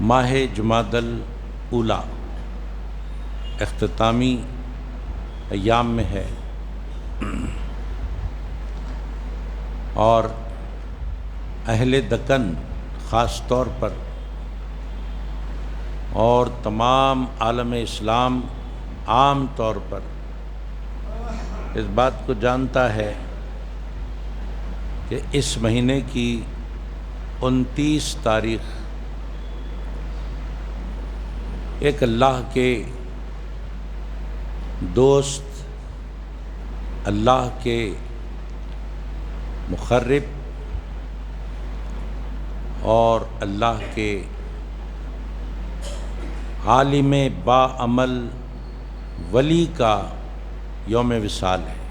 ماہ جمادی الاولیٰ اختتامی ایام میں ہے، اور اہل دکن خاص طور پر اور تمام عالم اسلام عام طور پر اس بات کو جانتا ہے کہ اس مہینے کی 29 تاریخ ایک اللہ کے دوست، اللہ کے مقرب اور اللہ کے عالم با عمل ولی کا یوم وصال ہے،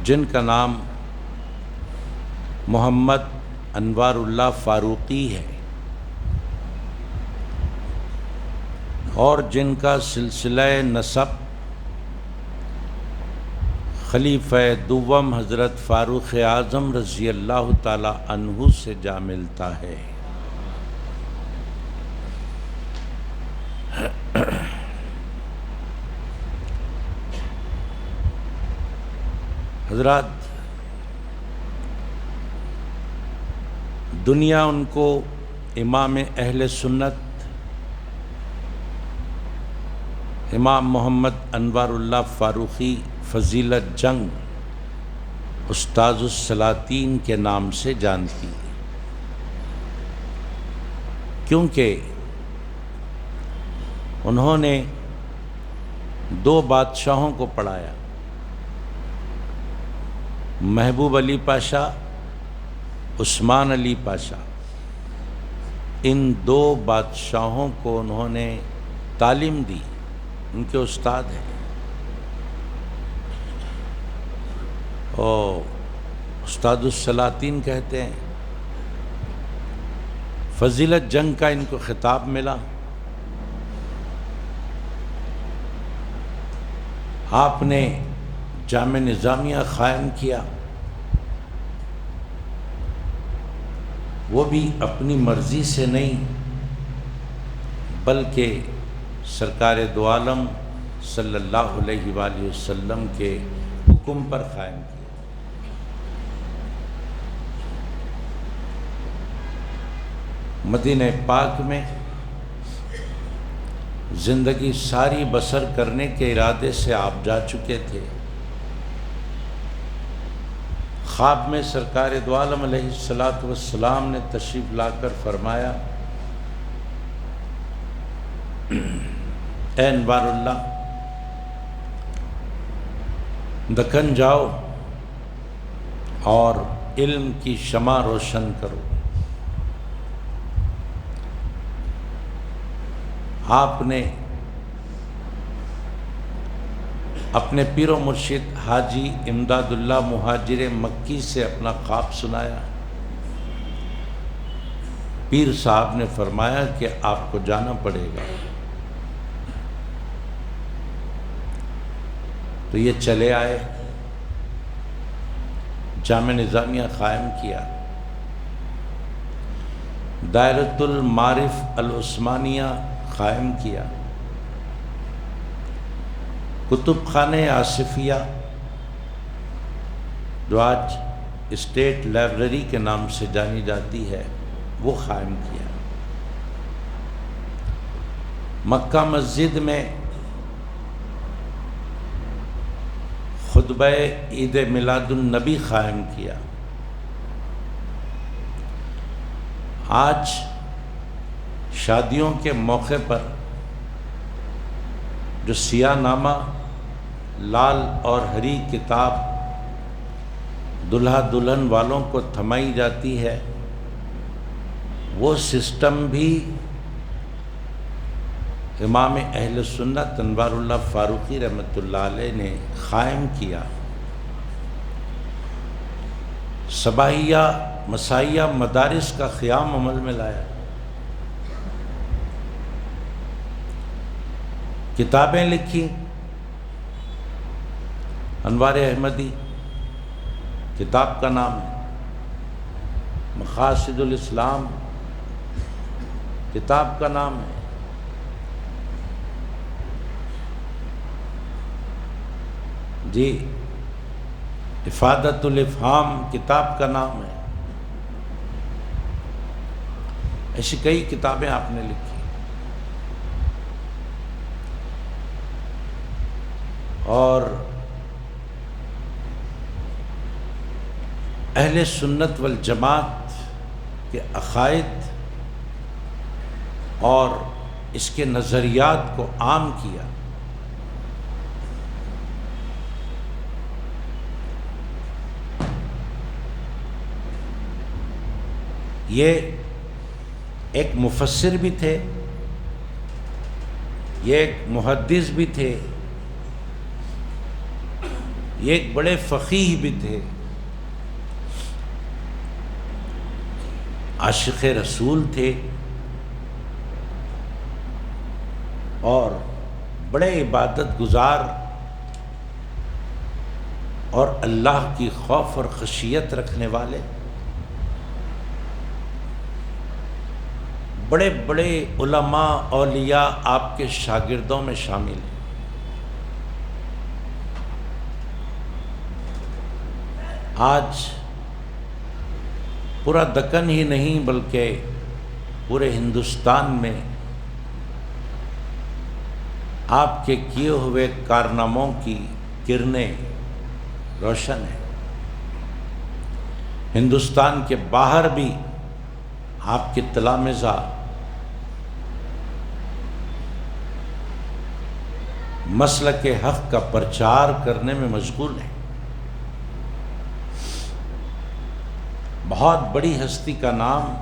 جن کا نام محمد انوار اللہ فاروقی ہے، اور جن کا سلسلہ نسب خلیفہ دوم حضرت فاروق اعظم رضی اللہ تعالی عنہ سے جا ملتا ہے۔ حضرات، دنیا ان کو امام اہل سنت امام محمد انوار اللہ فاروقی فضیلت جنگ استاذ السلاطین کے نام سے جانتی ہے، کیونکہ انہوں نے 2 بادشاہوں کو پڑھایا، محبوب علی پاشا، عثمان علی پاشا۔ ان 2 بادشاہوں کو انہوں نے تعلیم دی، ان کے استاد ہیں، اور استاد السلاطین کہتے ہیں۔ فضیلت جنگ کا ان کو خطاب ملا، آپ نے جامع نظامیہ قائم کیا، وہ بھی اپنی مرضی سے نہیں بلکہ سرکار دو عالم صلی اللہ علیہ وآلہ وسلم کے حکم پر قائم کیا۔ مدینہ پاک میں زندگی ساری بسر کرنے کے ارادے سے آپ جا چکے تھے۔ خواب میں سرکار دو عالم علیہ السلام نے تشریف لا کر فرمایا، اے انوار اللہ، دکن جاؤ اور علم کی شمع روشن کرو۔ آپ نے اپنے پیر و مرشد حاجی امداد اللہ مہاجر مکی سے اپنا خواب سنایا۔ پیر صاحب نے فرمایا کہ آپ کو جانا پڑے گا، تو یہ چلے آئے، جامع نظامیہ قائم کیا، دائرۃ المعارف العثمانیہ قائم کیا، کتب خانہ آصفیہ جو آج اسٹیٹ لائبریری کے نام سے جانی جاتی ہے وہ قائم کیا۔ مکہ مسجد میں خطبہ عید میلاد النبی قائم کیا۔ آج شادیوں کے موقع پر جو سیاہ نامہ لال اور ہری کتاب دلہا دلہن والوں کو تھمائی جاتی ہے، وہ سسٹم بھی امام اہل سنت انوار اللہ فاروقی رحمۃ اللہ علیہ نے قائم کیا۔ صباحیہ مسائیہ مدارس کا قیام عمل میں لایا، کتابیں لکھی، انوار احمدی کتاب کا نام ہے، مقاصد الاسلام کتاب کا نام ہے، جی افادۃ الافہام کتاب کا نام ہے۔ ایسی کئی کتابیں آپ نے لکھی، اور اہل سنت والجماعت کے عقائد اور اس کے نظریات کو عام کیا۔ یہ ایک مفسر بھی تھے، یہ ایک محدث بھی تھے، یہ ایک بڑے فقیہ بھی تھے، عاشق رسول تھے، اور بڑے عبادت گزار اور اللہ کی خوف اور خشیت رکھنے والے، بڑے بڑے علماء اولیاء آپ کے شاگردوں میں شامل ہیں۔ آج پورا دکن ہی نہیں بلکہ پورے ہندوستان میں آپ کے کیے ہوئے کارناموں کی کرنیں روشن ہیں۔ ہندوستان کے باہر بھی آپ کے تلامذہ مسلک حق کا پرچار کرنے میں مشغول ہیں۔ بہت بڑی ہستی کا نام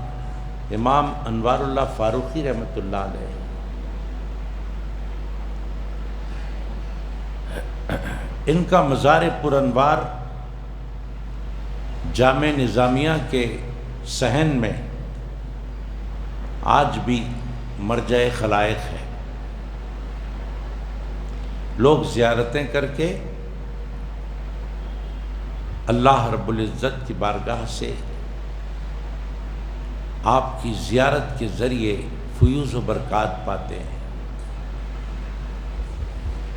امام انوار اللہ فاروقی رحمۃ اللہ علیہ، ان کا مزار پر انوار جامع نظامیہ کے صحن میں آج بھی مرجع خلائق ہے۔ لوگ زیارتیں کر کے اللہ رب العزت کی بارگاہ سے آپ کی زیارت کے ذریعے فیوز و برکات پاتے ہیں۔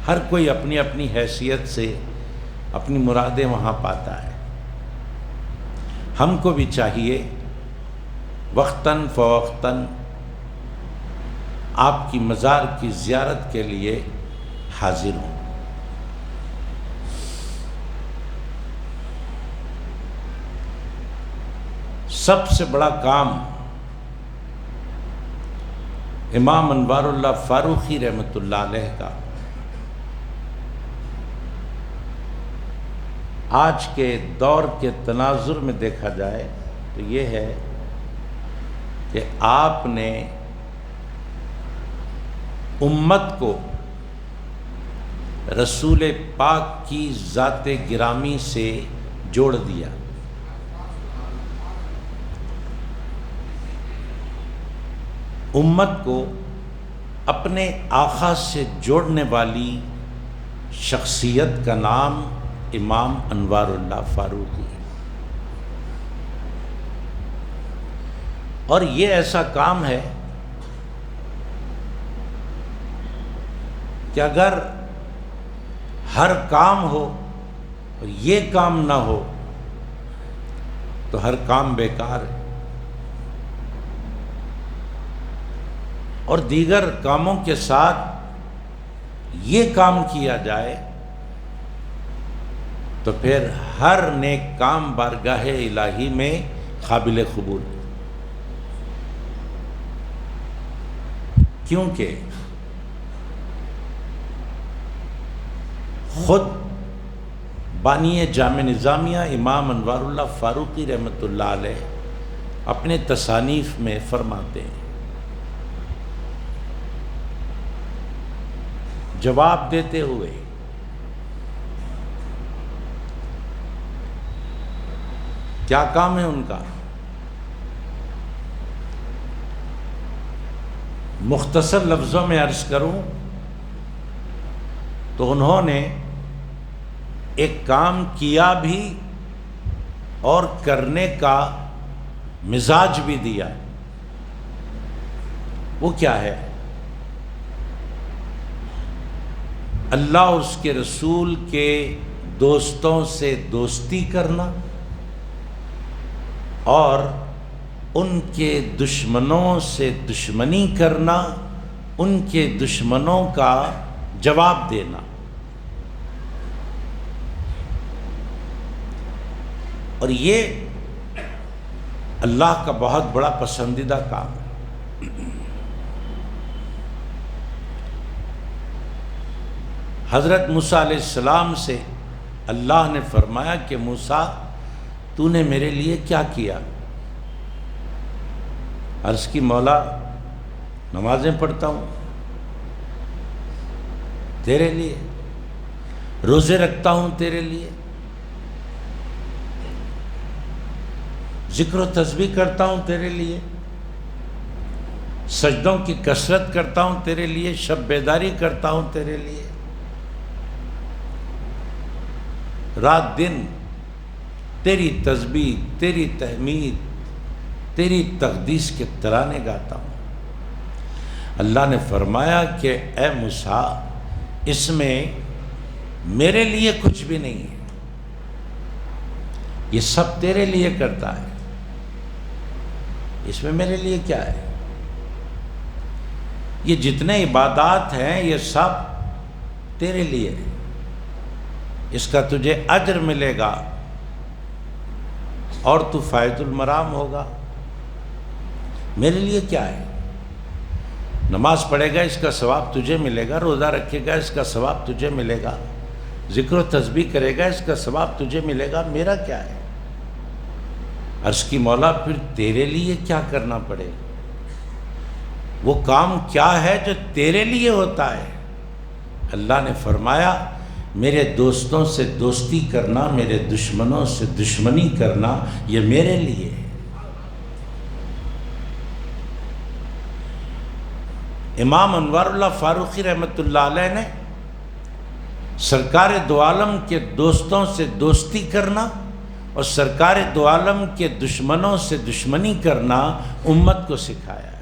ہر کوئی اپنی اپنی حیثیت سے اپنی مرادیں وہاں پاتا ہے۔ ہم کو بھی چاہیے وقتاً فوقتاً آپ کی مزار کی زیارت کے لیے حاضر ہوں۔ سب سے بڑا کام امام انوار اللہ فاروقی رحمۃ اللہ علیہ کا آج کے دور کے تناظر میں دیکھا جائے تو یہ ہے کہ آپ نے امت کو رسول پاک کی ذات گرامی سے جوڑ دیا۔ امت کو اپنے آقا سے جوڑنے والی شخصیت کا نام امام انوار اللہ فاروقی، اور یہ ایسا کام ہے کہ اگر ہر کام ہو اور یہ کام نہ ہو تو ہر کام بیکار ہے، اور دیگر کاموں کے ساتھ یہ کام کیا جائے تو پھر ہر نیک کام بارگاہ الہی میں قابل قبول، کیونکہ خود بانی جامع نظامیہ امام انوار اللہ فاروقی رحمۃ اللہ علیہ اپنے تصانیف میں فرماتے ہیں، جواب دیتے ہوئے کیا کام ہے ان کا، مختصر لفظوں میں عرض کروں تو انہوں نے ایک کام کیا بھی اور کرنے کا مزاج بھی دیا۔ وہ کیا ہے؟ اللہ اور اس کے رسول کے دوستوں سے دوستی کرنا اور ان کے دشمنوں سے دشمنی کرنا، ان کے دشمنوں کا جواب دینا۔ اور یہ اللہ کا بہت بڑا پسندیدہ کام ہے۔ حضرت موسیٰ علیہ السلام سے اللہ نے فرمایا کہ موسیٰ تو نے میرے لیے کیا کیا؟ عرض کی مولا نمازیں پڑھتا ہوں تیرے لیے، روزے رکھتا ہوں تیرے لیے، ذکر و تسبیح کرتا ہوں تیرے لیے، سجدوں کی کثرت کرتا ہوں تیرے لیے، شب بیداری کرتا ہوں تیرے لیے، رات دن تیری تسبیح، تیری تحمید، تیری تقدیس کے ترانے گاتا ہوں۔ اللہ نے فرمایا کہ اے موسیٰ اس میں میرے لیے کچھ بھی نہیں ہے، یہ سب تیرے لیے کرتا ہے، اس میں میرے لیے کیا ہے؟ یہ جتنے عبادات ہیں یہ سب تیرے لیے ہیں، اس کا تجھے اجر ملے گا اور تو فائد المرام ہوگا۔ میرے لیے کیا ہے؟ نماز پڑھے گا اس کا ثواب تجھے ملے گا، روزہ رکھے گا اس کا ثواب تجھے ملے گا، ذکر و تسبیح کرے گا اس کا ثواب تجھے ملے گا، میرا کیا ہے؟ عرض کی مولا پھر تیرے لیے کیا کرنا پڑے گا؟ وہ کام کیا ہے جو تیرے لیے ہوتا ہے؟ اللہ نے فرمایا میرے دوستوں سے دوستی کرنا، میرے دشمنوں سے دشمنی کرنا، یہ میرے لیے ہے۔ امام انوار اللہ فاروقی رحمۃ اللہ علیہ نے سرکار دو عالم کے دوستوں سے دوستی کرنا اور سرکار دو عالم کے دشمنوں سے دشمنی کرنا امت کو سکھایا ہے۔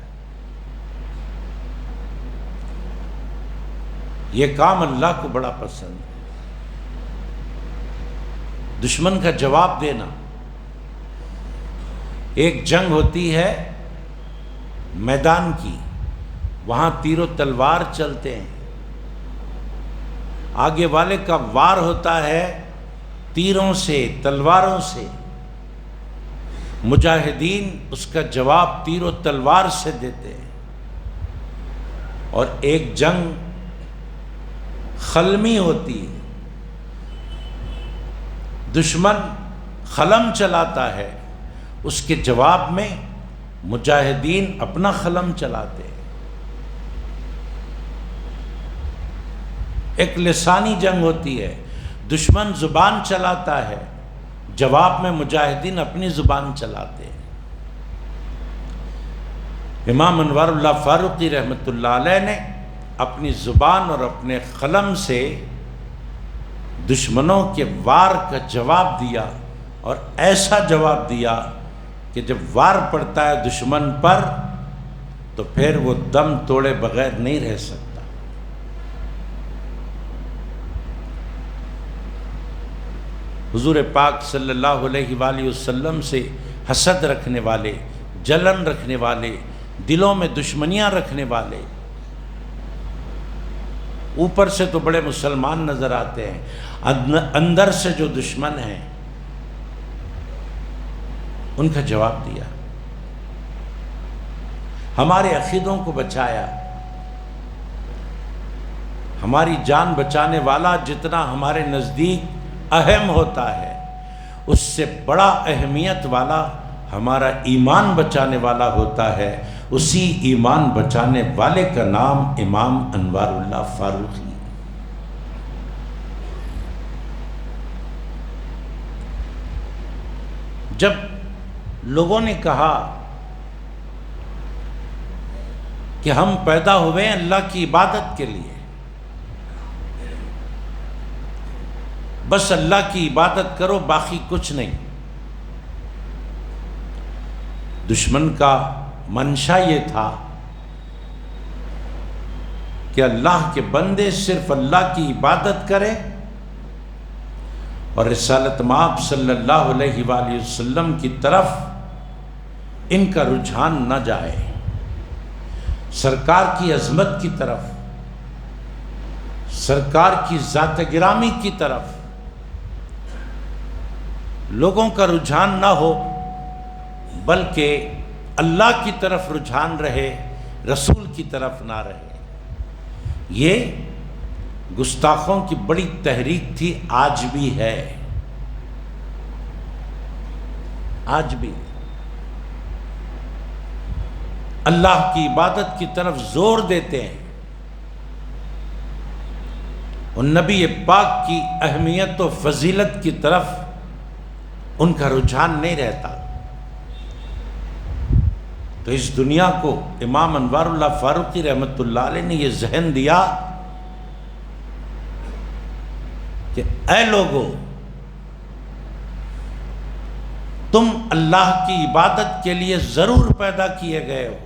یہ کام اللہ کو بڑا پسند ہے۔ دشمن کا جواب دینا۔ ایک جنگ ہوتی ہے میدان کی، وہاں تیر و تلوار چلتے ہیں، آگے والے کا وار ہوتا ہے تیروں سے تلواروں سے، مجاہدین اس کا جواب تیر و تلوار سے دیتے ہیں۔ اور ایک جنگ خلمی ہوتی ہے، دشمن خلم چلاتا ہے، اس کے جواب میں مجاہدین اپنا خلم چلاتے ہیں۔ ایک لسانی جنگ ہوتی ہے، دشمن زبان چلاتا ہے، جواب میں مجاہدین اپنی زبان چلاتے ہیں۔ امام انوار اللہ فاروقی رحمۃ اللہ علیہ نے اپنی زبان اور اپنے قلم سے دشمنوں کے وار کا جواب دیا، اور ایسا جواب دیا کہ جب وار پڑتا ہے دشمن پر تو پھر وہ دم توڑے بغیر نہیں رہ سکتا۔ حضور پاک صلی اللہ علیہ وآلہ وسلم سے حسد رکھنے والے، جلن رکھنے والے، دلوں میں دشمنیاں رکھنے والے، اوپر سے تو بڑے مسلمان نظر آتے ہیں، اندر سے جو دشمن ہیں ان کا جواب دیا، ہمارے عقیدوں کو بچایا۔ ہماری جان بچانے والا جتنا ہمارے نزدیک اہم ہوتا ہے، اس سے بڑا اہمیت والا ہمارا ایمان بچانے والا ہوتا ہے۔ اسی ایمان بچانے والے کا نام امام انوار اللہ فاروقی۔ جب لوگوں نے کہا کہ ہم پیدا ہوئے ہیں اللہ کی عبادت کے لیے، بس اللہ کی عبادت کرو باقی کچھ نہیں، دشمن کا منشا یہ تھا کہ اللہ کے بندے صرف اللہ کی عبادت کریں اور رسالت مآب صلی اللہ علیہ وآلہ وسلم کی طرف ان کا رجحان نہ جائے، سرکار کی عظمت کی طرف، سرکار کی ذات گرامی کی طرف لوگوں کا رجحان نہ ہو، بلکہ اللہ کی طرف رجحان رہے، رسول کی طرف نہ رہے۔ یہ گستاخوں کی بڑی تحریک تھی، آج بھی ہے، آج بھی اللہ کی عبادت کی طرف زور دیتے ہیں اور نبی پاک کی اہمیت و فضیلت کی طرف ان کا رجحان نہیں رہتا۔ تو اس دنیا کو امام انوار اللہ فاروقی رحمۃ اللہ علیہ نے یہ ذہن دیا کہ اے لوگو، تم اللہ کی عبادت کے لیے ضرور پیدا کیے گئے ہو،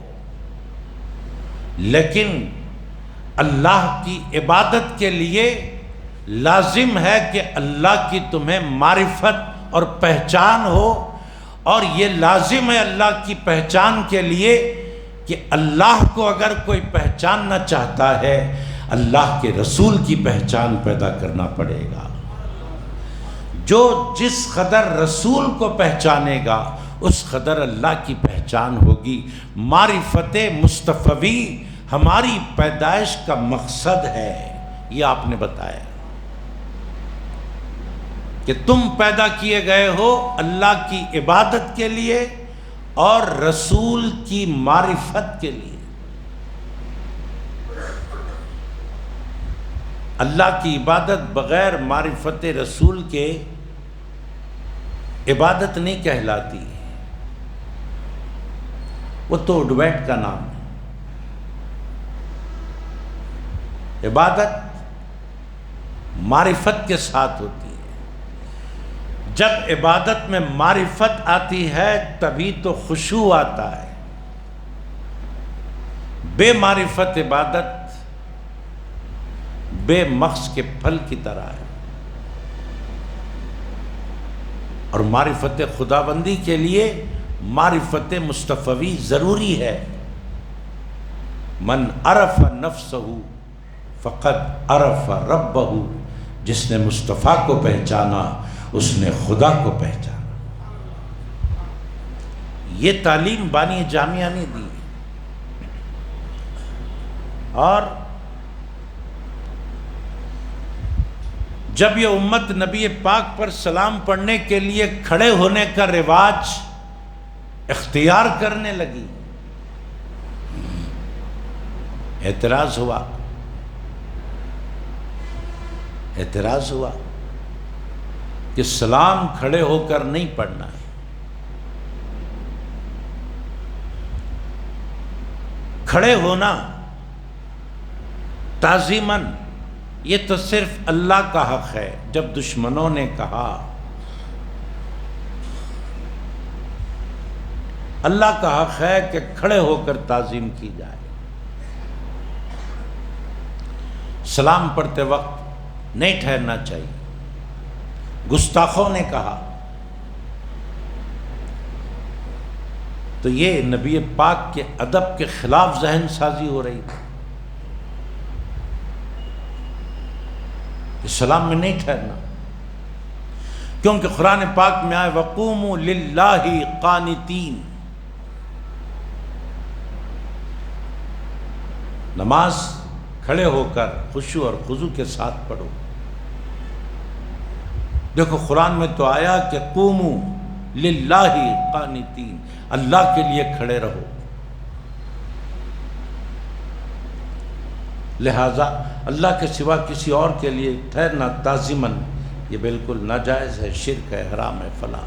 لیکن اللہ کی عبادت کے لیے لازم ہے کہ اللہ کی تمہیں معرفت اور پہچان ہو، اور یہ لازم ہے اللہ کی پہچان کے لیے کہ اللہ کو اگر کوئی پہچاننا چاہتا ہے، اللہ کے رسول کی پہچان پیدا کرنا پڑے گا۔ جو جس قدر رسول کو پہچانے گا اس قدر اللہ کی پہچان ہوگی۔ معرفت مصطفی ہماری پیدائش کا مقصد ہے، یہ آپ نے بتایا کہ تم پیدا کیے گئے ہو اللہ کی عبادت کے لیے اور رسول کی معرفت کے لیے۔ اللہ کی عبادت بغیر معرفت رسول کے عبادت نہیں کہلاتی، وہ تو اڈویٹ کا نام ہے۔ عبادت معرفت کے ساتھ ہوتی ہے۔ جب عبادت میں معرفت آتی ہے تبھی تو خشوع آتا ہے۔ بے معرفت عبادت بے مغز کے پھل کی طرح ہے، اور معرفت خداوندی کے لیے معرفت مصطفی ضروری ہے۔ من عرف نفسہ فقد عرف ربہ، جس نے مصطفیٰ کو پہچانا اس نے خدا کو پہچانا۔ یہ تعلیم بانی جامعہ نے دی، اور جب یہ امت نبی پاک پر سلام پڑھنے کے لیے کھڑے ہونے کا رواج اختیار کرنے لگی، اعتراض ہوا کہ سلام کھڑے ہو کر نہیں پڑھنا ہے۔ کھڑے ہونا تعظیماً یہ تو صرف اللہ کا حق ہے۔ جب دشمنوں نے کہا اللہ کا حق ہے کہ کھڑے ہو کر تعظیم کی جائے، سلام پڑھتے وقت نہیں ٹھہرنا چاہیے۔ گستاخوں نے کہا تو یہ نبی پاک کے ادب کے خلاف ذہن سازی ہو رہی تھی کہ سلام میں نہیں ٹھہرنا، کیونکہ قرآن پاک میں آئے وَقُومُوا لِلَّهِ قَانِتِينَ، نماز کھڑے ہو کر خشوع اور خضوع کے ساتھ پڑھو۔ دیکھو قرآن میں تو آیا کہ قوموا للہ قانتین، اللہ کے لیے کھڑے رہو۔ لہذا اللہ کے سوا کسی اور کے لیے ٹھہرنا تعظیماً یہ بالکل ناجائز ہے، شرک ہے، حرام ہے، فلاں۔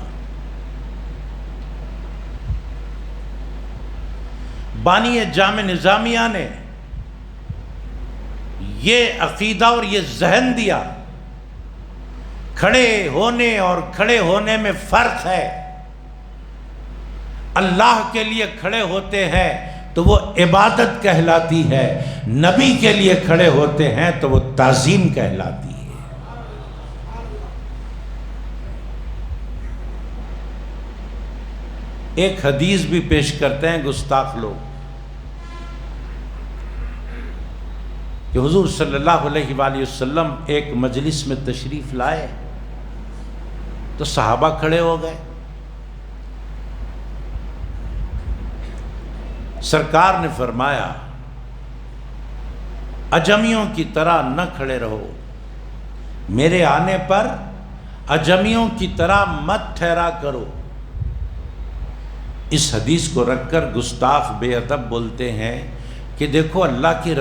بانی جامع نظامیہ نے یہ عقیدہ اور یہ ذہن دیا، کھڑے ہونے اور کھڑے ہونے میں فرق ہے۔ اللہ کے لیے کھڑے ہوتے ہیں تو وہ عبادت کہلاتی ہے، نبی کے لیے کھڑے ہوتے ہیں تو وہ تعظیم کہلاتی ہے۔ ایک حدیث بھی پیش کرتے ہیں گستاخ لوگ کہ حضور صلی اللہ علیہ وآلہ وسلم ایک مجلس میں تشریف لائے تو صحابہ کھڑے ہو گئے، سرکار نے فرمایا اجمیوں کی طرح نہ کھڑے رہو، میرے آنے پر اجمیوں کی طرح مت ٹھہرا کرو۔ اس حدیث کو رکھ کر گستاخ بے ادب بولتے ہیں کہ دیکھو اللہ کے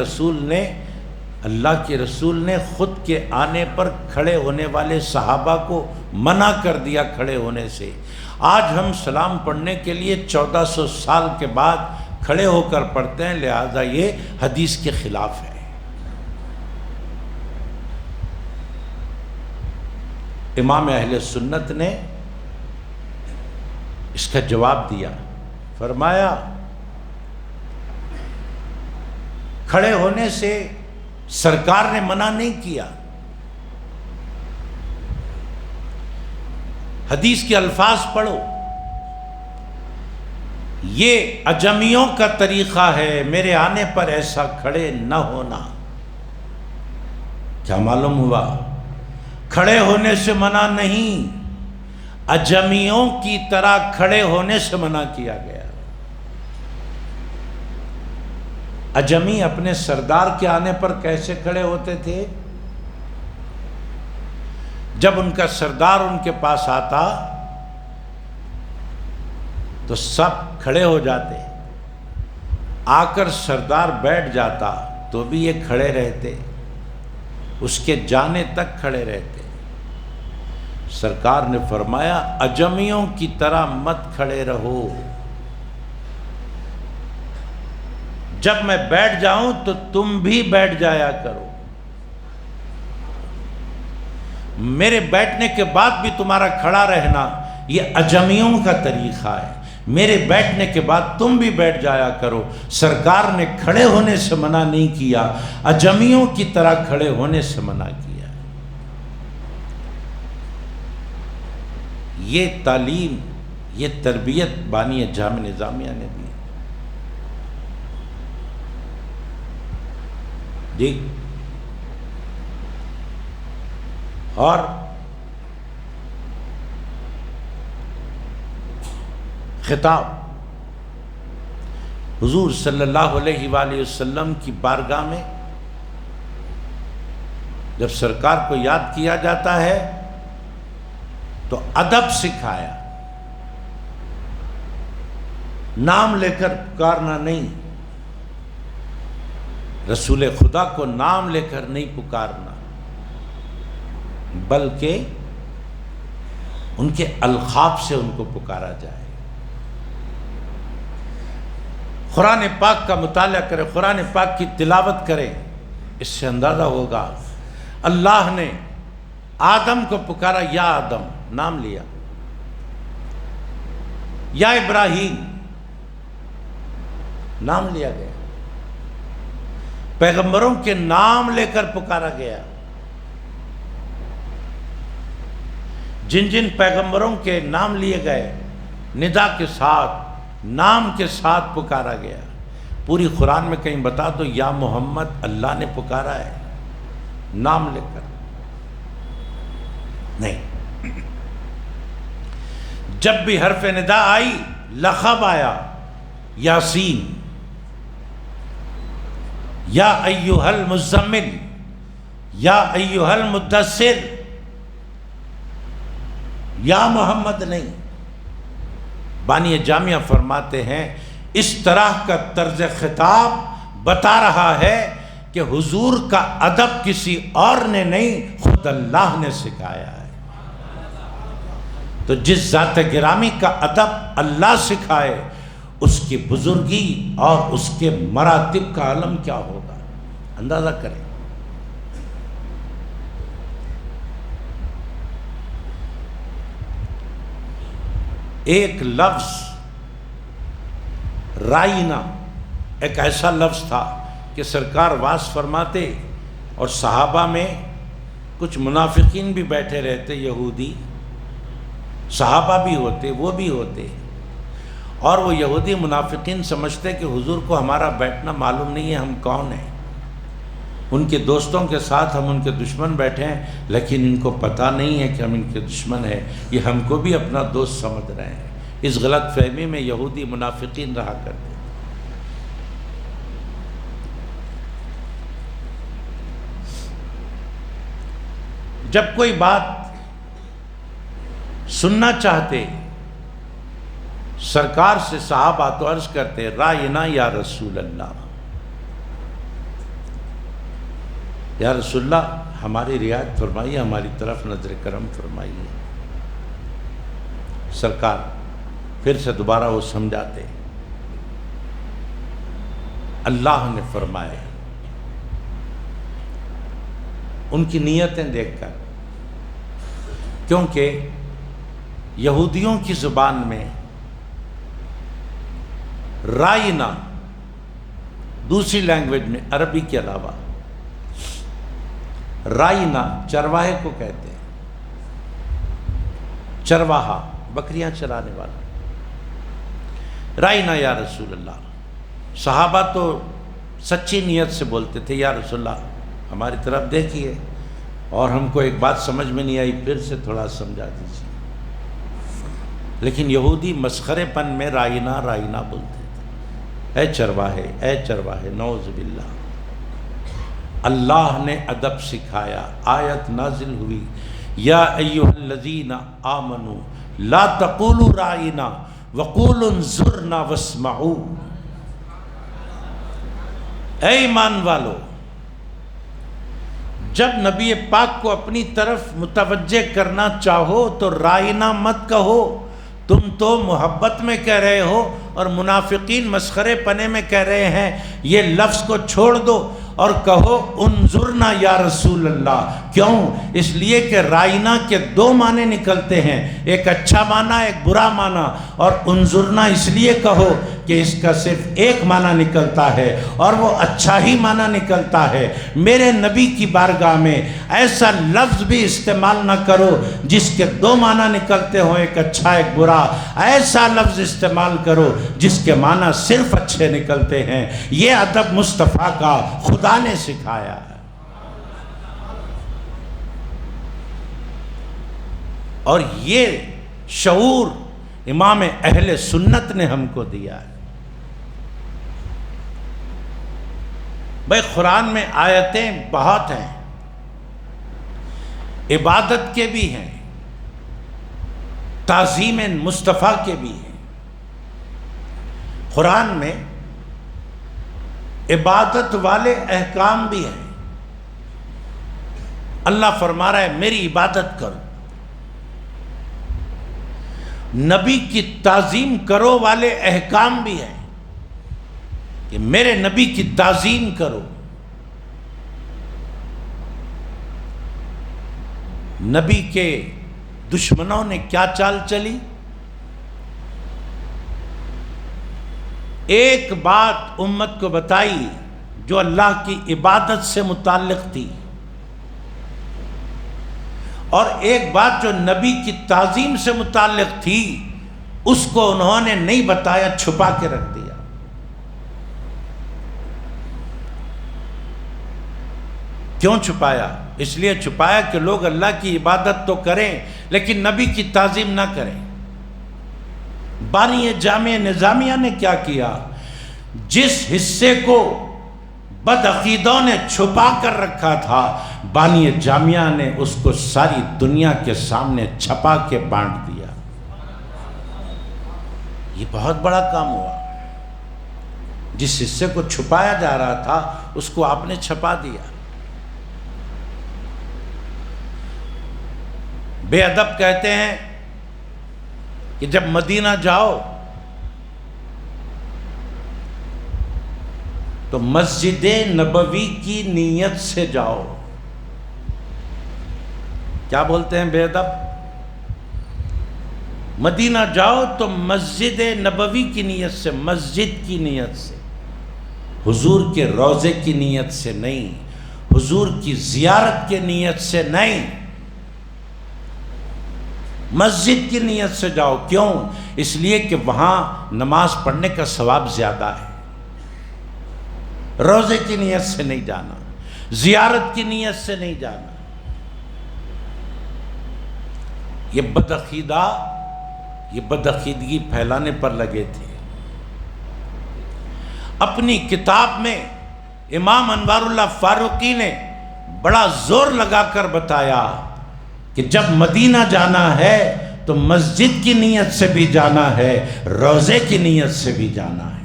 رسول نے خود کے آنے پر کھڑے ہونے والے صحابہ کو منع کر دیا کھڑے ہونے سے، آج ہم سلام پڑھنے کے لیے 1400 سال کے بعد کھڑے ہو کر پڑھتے ہیں، لہذا یہ حدیث کے خلاف ہے۔ امام اہل سنت نے اس کا جواب دیا، فرمایا کھڑے ہونے سے سرکار نے منع نہیں کیا، حدیث کے الفاظ پڑھو، یہ اجمیوں کا طریقہ ہے، میرے آنے پر ایسا کھڑے نہ ہونا۔ کیا معلوم ہوا؟ کھڑے ہونے سے منع نہیں، اجمیوں کی طرح کھڑے ہونے سے منع کیا گیا۔ اجمی اپنے سردار کے آنے پر کیسے کھڑے ہوتے تھے؟ جب ان کا سردار ان کے پاس آتا تو سب کھڑے ہو جاتے، آ کر سردار بیٹھ جاتا تو بھی یہ کھڑے رہتے، اس کے جانے تک کھڑے رہتے۔ سرکار نے فرمایا اجمیوں کی طرح مت کھڑے رہو، جب میں بیٹھ جاؤں تو تم بھی بیٹھ جایا کرو، میرے بیٹھنے کے بعد بھی تمہارا کھڑا رہنا یہ اجمیوں کا طریقہ ہے، میرے بیٹھنے کے بعد تم بھی بیٹھ جایا کرو۔ سرکار نے کھڑے ہونے سے منع نہیں کیا، اجمیوں کی طرح کھڑے ہونے سے منع کیا۔ یہ تعلیم، یہ تربیت بانی جامع نظامیہ نے دی۔ جی اور خطاب حضور صلی اللہ علیہ وآلہ وسلم کی بارگاہ میں جب سرکار کو یاد کیا جاتا ہے تو ادب سکھایا، نام لے کر پکارنا نہیں، رسول خدا کو نام لے کر نہیں پکارنا، بلکہ ان کے القاب سے ان کو پکارا جائے۔ قرآن پاک کا مطالعہ کرے، قرآن پاک کی تلاوت کرے، اس سے اندازہ ہوگا اللہ نے آدم کو پکارا، یا آدم نام لیا، یا ابراہیم نام لیا گیا، پیغمبروں کے نام لے کر پکارا گیا، جن جن پیغمبروں کے نام لیے گئے ندا کے ساتھ، نام کے ساتھ پکارا گیا۔ پوری قرآن میں کہیں بتا دو یا محمد اللہ نے پکارا ہے نام لے کر؟ نہیں۔ جب بھی حرف ندا آئی لقب آیا، یاسین، یا ایھا المزمل، یا ایھا المدثر، یا محمد نہیں۔ بانی جامعہ فرماتے ہیں اس طرح کا طرز خطاب بتا رہا ہے کہ حضور کا ادب کسی اور نے نہیں، خود اللہ نے سکھایا ہے۔ تو جس ذات گرامی کا ادب اللہ سکھائے، اس کی بزرگی اور اس کے مراتب کا عالم کیا ہوگا، اندازہ کریں۔ ایک لفظ رائنا ایک ایسا لفظ تھا کہ سرکار واس فرماتے اور صحابہ میں کچھ منافقین بھی بیٹھے رہتے، یہودی صحابہ بھی ہوتے، وہ بھی ہوتے، اور وہ یہودی منافقین سمجھتے کہ حضور کو ہمارا بیٹھنا معلوم نہیں ہے، ہم کون ہیں، ان کے دوستوں کے ساتھ ہم ان کے دشمن بیٹھے ہیں، لیکن ان کو پتہ نہیں ہے کہ ہم ان کے دشمن ہیں، یہ ہم کو بھی اپنا دوست سمجھ رہے ہیں۔ اس غلط فہمی میں یہودی منافقین رہا کرتے۔ جب کوئی بات سننا چاہتے سرکار سے صحابہ تو عرض کرتے رائنا یا رسول اللہ، یا رسول اللہ ہماری رعایت فرمائیے، ہماری طرف نظر کرم فرمائیے۔ سرکار پھر سے دوبارہ وہ سمجھاتے، اللہ نے فرمایا، ان کی نیتیں دیکھ کر، کیونکہ یہودیوں کی زبان میں رائنا دوسری لینگویج میں عربی کے علاوہ رائنا چرواہے کو کہتے ہیں، چرواہا بکریاں چرانے والا۔ رائنا یا رسول اللہ، صحابہ تو سچی نیت سے بولتے تھے، یا رسول اللہ ہماری طرف دیکھیے، اور ہم کو ایک بات سمجھ میں نہیں آئی، پھر سے تھوڑا سمجھا دیجیے۔ لیکن یہودی مسخرے پن میں رائنا رائنا بولتے تھے، اے چرواہے اے چرواہے، نعوذ باللہ۔ اللہ نے ادب سکھایا، آیت نازل ہوئی، یا ایھا الذین آمنوا لا تقولوا رائنا وقولوا انظرنا واسمعوا۔ اے ایمان والو، جب نبی پاک کو اپنی طرف متوجہ کرنا چاہو تو رائنا مت کہو، تم تو محبت میں کہہ رہے ہو، اور منافقین مسخرے پنے میں کہہ رہے ہیں، یہ لفظ کو چھوڑ دو اور کہو انظرنا یا رسول اللہ۔ کیوں؟ اس لیے کہ رائنا کے دو معنی نکلتے ہیں، ایک اچھا معنی ایک برا معنی، اور انظرنا اس لیے کہو کہ اس کا صرف ایک معنی نکلتا ہے اور وہ اچھا ہی معنی نکلتا ہے۔ میرے نبی کی بارگاہ میں ایسا لفظ بھی استعمال نہ کرو جس کے دو معنی نکلتے ہوں، ایک اچھا ایک برا، ایسا لفظ استعمال کرو جس کے معنی صرف اچھے نکلتے ہیں۔ یہ ادب مصطفیٰ کا خدا نے سکھایا ہے، اور یہ شعور امام اہل سنت نے ہم کو دیا ہے۔ بھائی قرآن میں آیتیں بہت ہیں، عبادت کے بھی ہیں، تعظیم مصطفیٰ کے بھی ہیں۔ قرآن میں عبادت والے احکام بھی ہیں۔ اللہ فرما رہا ہے میری عبادت کرو، نبی کی تعظیم کرو والے احکام بھی ہیں کہ میرے نبی کی تعظیم کرو۔ نبی کے دشمنوں نے کیا چال چلی؟ ایک بات امت کو بتائی جو اللہ کی عبادت سے متعلق تھی، اور ایک بات جو نبی کی تعظیم سے متعلق تھی اس کو انہوں نے نہیں بتایا، چھپا کے رکھ دیا۔ کیوں چھپایا؟ اس لیے چھپایا کہ لوگ اللہ کی عبادت تو کریں لیکن نبی کی تعظیم نہ کریں۔ بانی جامع نظامیہ نے کیا کیا؟ جس حصے کو بدعقیدوں نے چھپا کر رکھا تھا، بانی جامعہ نے اس کو ساری دنیا کے سامنے چھپا کے بانٹ دیا۔ یہ بہت بڑا کام ہوا۔ جس حصے کو چھپایا جا رہا تھا اس کو آپ نے چھپا دیا۔ بے ادب کہتے ہیں کہ جب مدینہ جاؤ تو مسجد نبوی کی نیت سے جاؤ۔ کیا بولتے ہیں بے ادب؟ مدینہ جاؤ تو مسجد نبوی کی نیت سے، مسجد کی نیت سے۔ حضور کے روضے کی نیت سے نہیں، حضور کی زیارت کی نیت سے نہیں، مسجد کی نیت سے جاؤ۔ کیوں؟ اس لیے کہ وہاں نماز پڑھنے کا ثواب زیادہ ہے۔ روزے کی نیت سے نہیں جانا، زیارت کی نیت سے نہیں جانا۔ یہ بدعقیدہ، یہ بدعقیدگی پھیلانے پر لگے تھے۔ اپنی کتاب میں امام انوار اللہ فاروقی نے بڑا زور لگا کر بتایا کہ جب مدینہ جانا ہے تو مسجد کی نیت سے بھی جانا ہے، روزے کی نیت سے بھی جانا ہے۔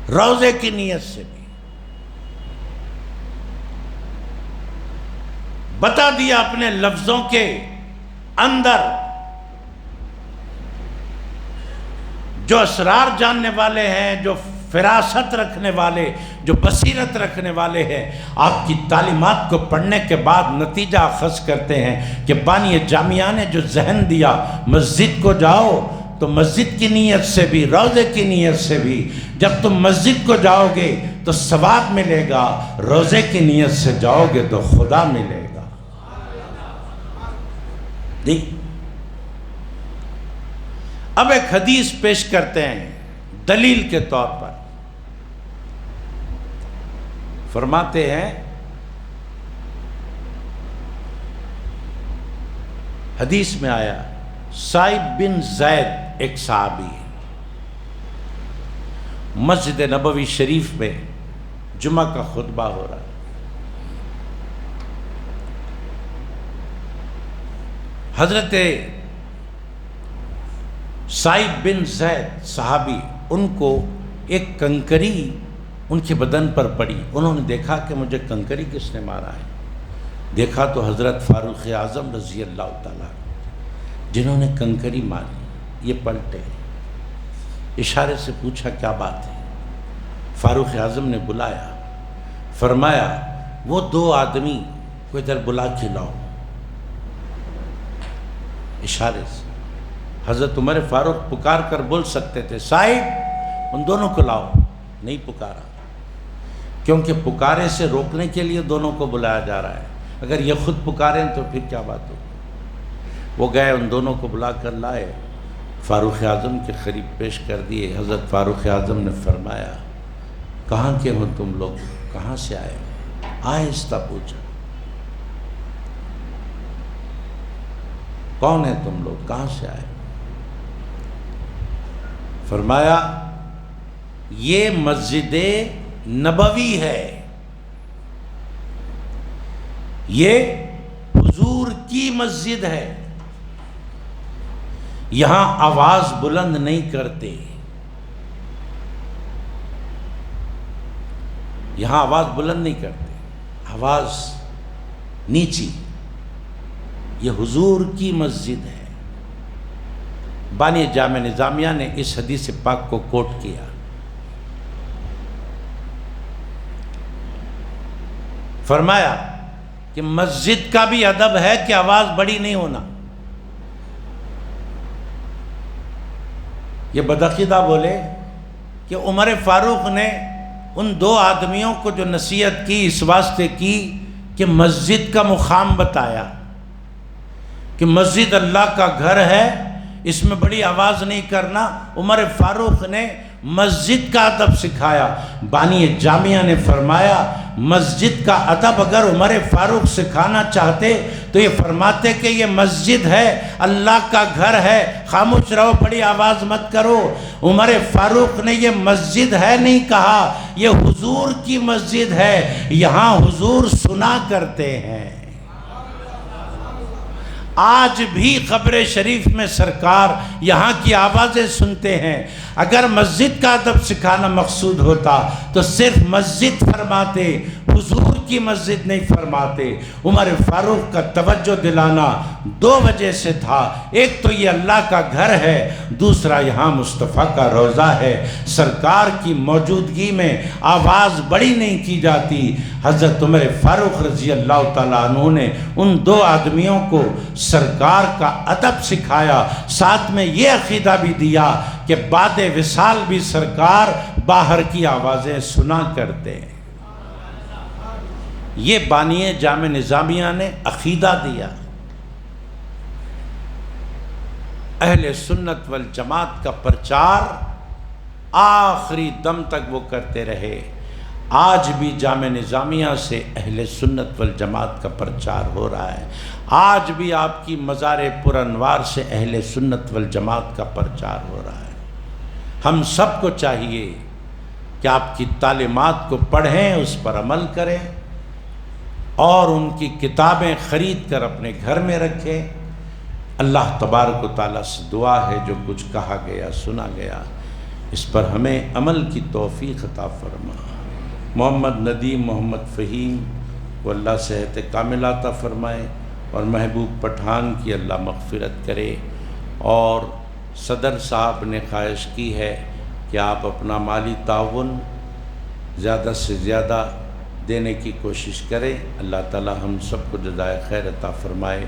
روزے کی نیت سے بھی بتا دیا اپنے لفظوں کے اندر۔ جو اسرار جاننے والے ہیں، جو فراست رکھنے والے، جو بصیرت رکھنے والے ہیں، آپ کی تعلیمات کو پڑھنے کے بعد نتیجہ اخذ کرتے ہیں کہ بانی جامعہ نے جو ذہن دیا، مسجد کو جاؤ تو مسجد کی نیت سے بھی، روزے کی نیت سے بھی۔ جب تم مسجد کو جاؤ گے تو ثواب ملے گا، روزے کی نیت سے جاؤ گے تو خدا ملے گا۔ دیکھ، اب ایک حدیث پیش کرتے ہیں دلیل کے طور پر۔ فرماتے ہیں، حدیث میں آیا، سائب بن زید ایک صحابی ہے، مسجد نبوی شریف میں جمعہ کا خطبہ ہو رہا ہے۔ حضرت سائب بن زید صحابی، ان کو ایک کنکری ان کے بدن پر پڑی۔ انہوں نے دیکھا کہ مجھے کنکری کس نے مارا ہے۔ دیکھا تو حضرت فاروق اعظم رضی اللہ تعالیٰ جنہوں نے کنکری ماری، یہ پلٹے، اشارے سے پوچھا کیا بات ہے۔ فاروق اعظم نے بلایا، فرمایا وہ دو آدمی کو ادھر بلا کے لاؤ، اشارے سے۔ حضرت عمر فاروق پکار کر بول سکتے تھے، صاحب ان دونوں کو لاؤ، نہیں پکارا، کیونکہ پکارے سے روکنے کے لیے دونوں کو بلایا جا رہا ہے۔ اگر یہ خود پکاریں تو پھر کیا بات ہو۔ وہ گئے، ان دونوں کو بلا کر لائے، فاروق اعظم کے قریب پیش کر دیے۔ حضرت فاروق اعظم نے فرمایا، کہاں کے ہو تم لوگ، کہاں سے آئے؟ آہستہ پوچھا، کون ہے تم لوگ، کہاں سے آئے؟ فرمایا یہ مسجد نبوی ہے، یہ حضور کی مسجد ہے، یہاں آواز بلند نہیں کرتے، یہاں آواز بلند نہیں کرتے، آواز نیچی، یہ حضور کی مسجد ہے۔ بانی جامع نظامیہ نے اس حدیث پاک کو کوٹ کیا۔ فرمایا کہ مسجد کا بھی ادب ہے کہ آواز بڑی نہیں ہونا۔ یہ بدعقیدہ بولے کہ عمر فاروق نے ان دو آدمیوں کو جو نصیحت کی اس واسطے کی کہ مسجد کا مقام بتایا کہ مسجد اللہ کا گھر ہے، اس میں بڑی آواز نہیں کرنا۔ عمر فاروق نے مسجد کا ادب سکھایا۔ بانی جامعہ نے فرمایا مسجد کا ادب اگر عمر فاروق سکھانا چاہتے تو یہ فرماتے کہ یہ مسجد ہے، اللہ کا گھر ہے، خاموش رہو، بڑی آواز مت کرو۔ عمر فاروق نے یہ مسجد ہے نہیں کہا، یہ حضور کی مسجد ہے، یہاں حضور سنا کرتے ہیں۔ آج بھی قبر شریف میں سرکار یہاں کی آوازیں سنتے ہیں۔ اگر مسجد کا ادب سکھانا مقصود ہوتا تو صرف مسجد فرماتے، حضور کی مسجد نہیں فرماتے؟ عمر فاروق کا توجہ دلانا دو وجہ سے تھا، ایک تو یہ اللہ کا گھر ہے، دوسرا یہاں مصطفیٰ کا روضہ ہے، سرکار کی موجودگی میں آواز بڑی نہیں کی جاتی۔ حضرت عمر فاروق رضی اللہ تعالیٰ عنہ نے ان دو آدمیوں کو سرکار کا ادب سکھایا، ساتھ میں یہ عقیدہ بھی دیا کہ بعد وصال بھی سرکار باہر کی آوازیں سنا کرتے ہیں۔ یہ بانی جامع نظامیہ نے عقیدہ دیا۔ اہل سنت والجماعت کا پرچار آخری دم تک وہ کرتے رہے۔ آج بھی جامع نظامیہ سے اہل سنت والجماعت کا پرچار ہو رہا ہے، آج بھی آپ کی مزار پر انوار سے اہل سنت والجماعت کا پرچار ہو رہا ہے۔ ہم سب کو چاہیے کہ آپ کی تعلیمات کو پڑھیں، اس پر عمل کریں اور ان کی کتابیں خرید کر اپنے گھر میں رکھیں۔ اللہ تبارک و تعالیٰ سے دعا ہے جو کچھ کہا گیا سنا گیا اس پر ہمیں عمل کی توفیق عطا فرما۔ محمد ندیم محمد فہیم کو اللہ صحت کاملہ عطا فرمائے اور محبوب پٹھان کی اللہ مغفرت کرے۔ اور صدر صاحب نے خواہش کی ہے کہ آپ اپنا مالی تعاون زیادہ سے زیادہ دینے کی کوشش کریں۔ اللہ تعالی ہم سب کو جزائے خیر عطا فرمائے۔